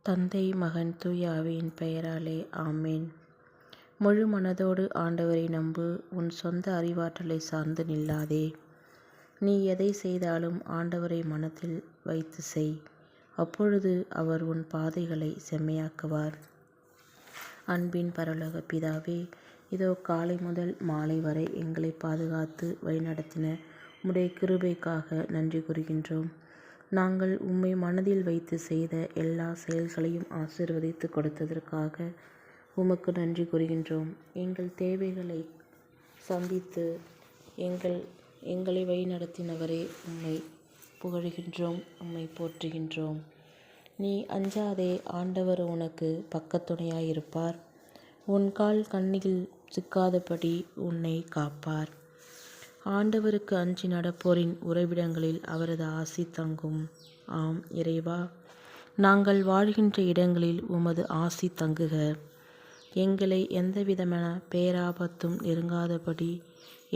தந்தை, மகன், தூய ஆவியின் பெயராலே ஆமேன். முழு மனதோடு ஆண்டவரை நம்பு. உன் சொந்த அறிவாற்றலை சார்ந்து நில்லாதே. நீ எதை செய்தாலும் ஆண்டவரை மனத்தில் வைத்து செய். அப்பொழுது அவர் உன் பாதைகளை செம்மையாக்குவார். அன்பின் பரலோக பிதாவே, இதோ காலை முதல் மாலை வரை எங்களை பாதுகாத்து வழிநடத்தின உம்முடைய கிருபைக்காக நன்றி கூறுகின்றோம். நாங்கள் உம்மை மனதில் வைத்து செய்த எல்லா செயல்களையும் ஆசீர்வதித்து கொடுத்ததற்காக உமக்கு நன்றி கூறுகின்றோம். எங்கள் தேவைகளை சந்தித்து எங்களை வழிநடத்தினவரே, உம்மை புகழ்கின்றோம், உம்மை போற்றுகின்றோம். நீ அஞ்சாதே, ஆண்டவர் உனக்கு பக்கத்துணையாயிருப்பார். உன் கால் கண்ணியில் சிக்காதபடி உன்னை காப்பார். ஆண்டவருக்கு அஞ்சி நடப்போரின் உறைவிடங்களில் அவரது ஆசி தங்கும். ஆம் இறைவா, நாங்கள் வாழ்கின்ற இடங்களில் உமது ஆசி தங்குக. எங்களை எந்தவிதமான பேராபத்தும் நெருங்காதபடி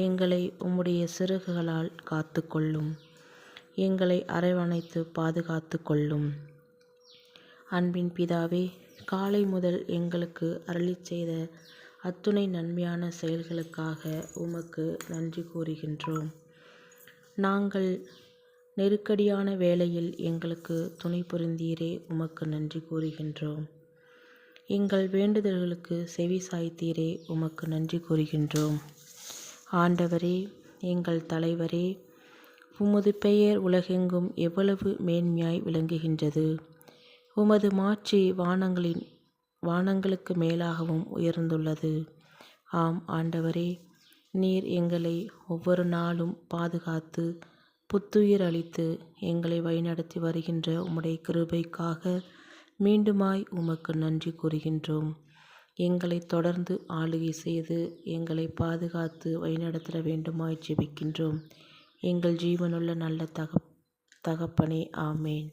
எங்களை உம்முடைய சிறகுகளால் காத்து கொள்ளும். எங்களை அரவணைத்து பாதுகாத்து கொள்ளும். அன்பின் பிதாவே, காலை முதல் எங்களுக்கு அருளிச் செய்த அத்துணை நன்மையான செயல்களுக்காக உமக்கு நன்றி கூறுகின்றோம். நாங்கள் நெருக்கடியான வேளையில் எங்களுக்கு துணை புரிந்தீரே, உமக்கு நன்றி கூறுகின்றோம். எங்கள் வேண்டுதல்களுக்கு செவி சாய்த்தீரே, உமக்கு நன்றி கூறுகின்றோம். ஆண்டவரே, எங்கள் தலைவரே, உமது பெயர் உலகெங்கும் எவ்வளவு மேன்மையாய் விளங்குகின்றது. உமது மாட்சி வானங்களுக்கு மேலாகவும் உயர்ந்துள்ளது. ஆம் ஆண்டவரே, நீர் எங்களை ஒவ்வொரு நாளும் பாதுகாத்து புத்துயிர் அளித்து எங்களை வழிநடத்தி வருகின்ற உம்முடைய கிருபைக்காக மீண்டுமாய் உமக்கு நன்றி கூறுகின்றோம். எங்களை தொடர்ந்து ஆளுகை செய்து எங்களை பாதுகாத்து வழிநடத்திட வேண்டுமாய் ஜெபிக்கின்றோம். எங்கள் ஜீவனுள்ள நல்ல தகப்பனே, ஆமேன்.